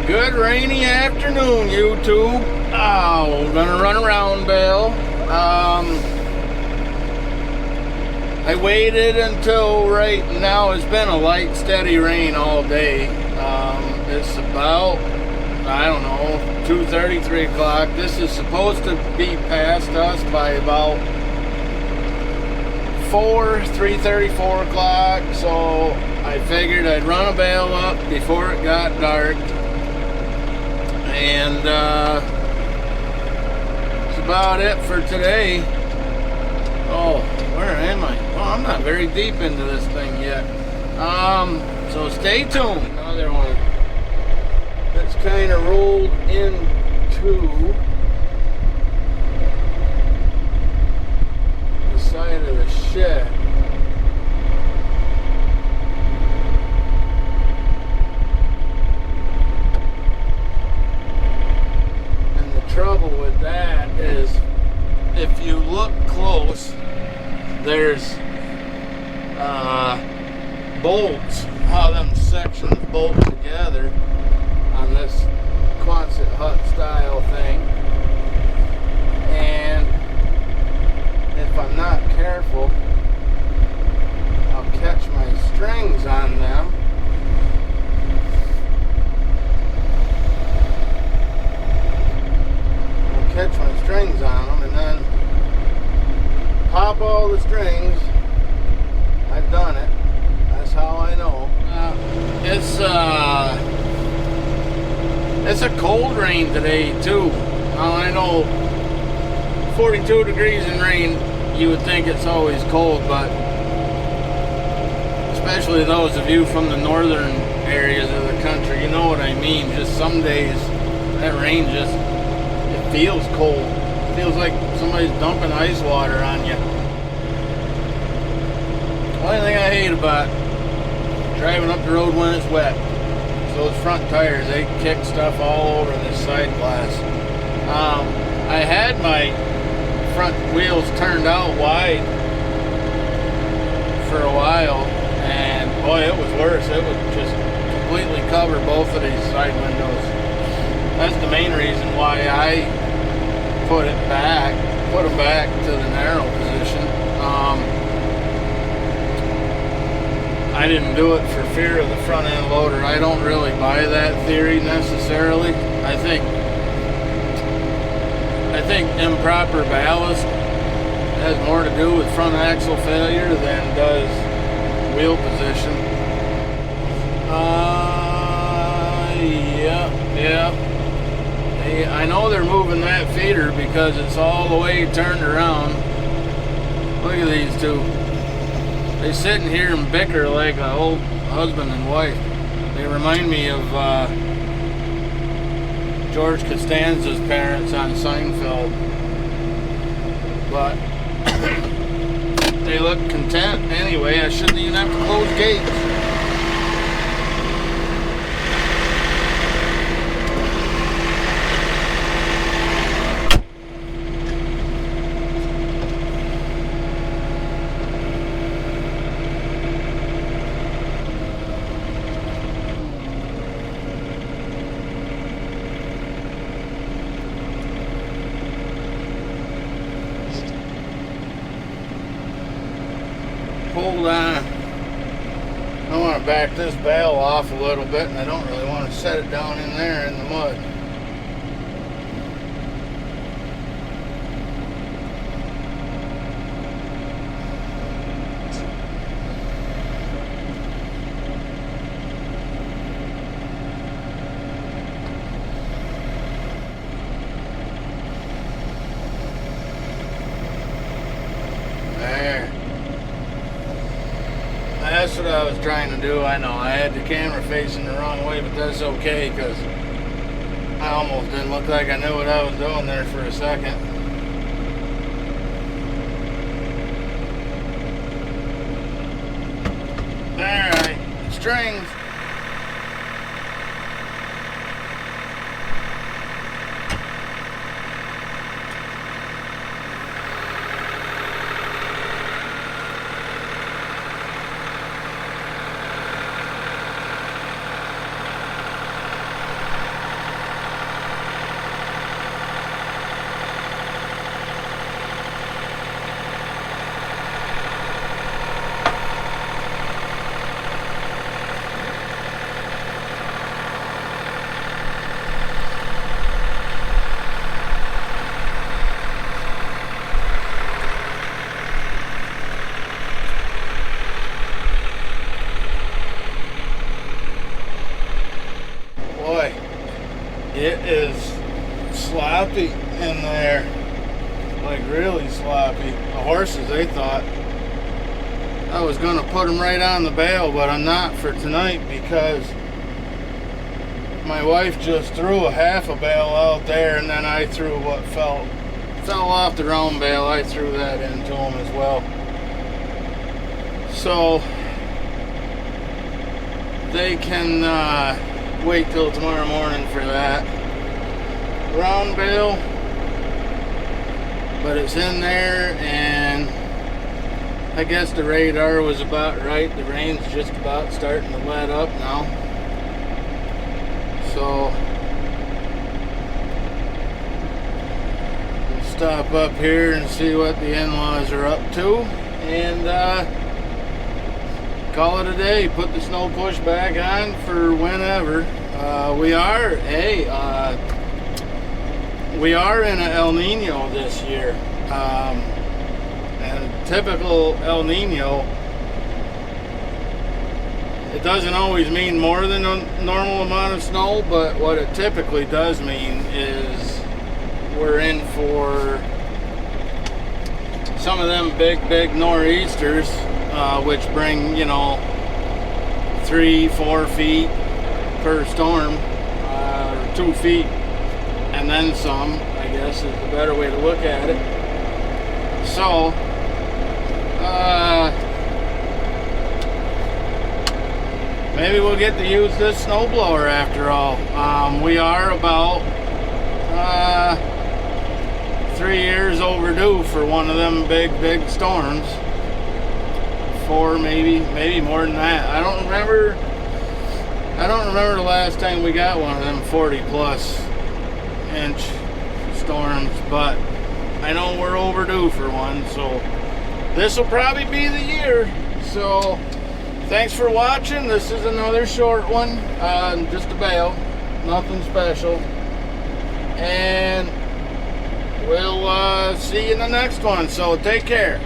Good rainy afternoon, YouTube. Oh, we're gonna run around bale. I waited until right now. It's been a light, steady rain all day. It's about, I don't know, 2:30, 3 o'clock. This is supposed to be past us by about 3:30, 4 o'clock. So I figured I'd run a bale up before it got dark. And that's about it for today. Oh, where am I? Well, I'm not very deep into this thing yet. So stay tuned. Another one that's kind of rolled into the side of the shed. Trouble with that is if you look close, there's bolts, how them sections bolt together on this Quonset hut style thing, and if I'm not careful, I'll catch my strings on them. Catch my strings on them and then pop all the strings. I've done it. That's how I know. It's a cold rain today too. I know 42 degrees in rain, you would think it's always cold, but especially those of you from the northern areas of the country, you know what I mean. Just some days that rain just feels cold. It feels like somebody's dumping ice water on you. The only thing I hate about driving up the road when it's wet is those front tires. They kick stuff all over this side glass. I had my front wheels turned out wide for a while, and boy, it was worse. It would just completely cover both of these side windows. That's the main reason why I put them back to the narrow position. I didn't do it for fear of the front end loader. I don't really buy that theory necessarily. I think improper ballast has more to do with front axle failure than does wheel position. Yeah. I know they're moving that feeder because it's all the way turned around. Look at these two. They sit in here and bicker like an old husband and wife. They remind me of George Costanza's parents on Seinfeld. But they look content anyway. I shouldn't even have to close gates. Hold on. I want to back this bale off a little bit, and I don't really want to set it down in there in the mud. That's what I was trying to do. I know I had the camera facing the wrong way, but that's okay because I almost didn't look like I knew what I was doing there for a second. Alright, strings. it is sloppy in there, like really sloppy. The horses, they thought I was gonna put them right on the bale, but I'm not for tonight because my wife just threw a half a bale out there, and then I threw what fell off the round bale. I threw that into them as well. So they can wait till tomorrow morning for that round bale, but it's in there, and I guess the radar was about right. The rain's just about starting to let up now, so we'll stop up here and see what the in-laws are up to, and call it a day. Put the snow push back on for whenever. We are in an El Nino this year, and typical El Nino, it doesn't always mean more than a normal amount of snow, but what it typically does mean is we're in for some of them big nor'easters, which bring, 3-4 feet per storm, or 2 feet and then some, I guess is the better way to look at it. So maybe we'll get to use this snowblower after all. We are about 3 years overdue for one of them big storms. 4, maybe more than that. I don't remember the last time we got one of them 40+ inch storms, but I know we're overdue for one, so this will probably be the year. So thanks for watching. This is another short one, just a bale, nothing special, and we'll see you in the next one. So take care.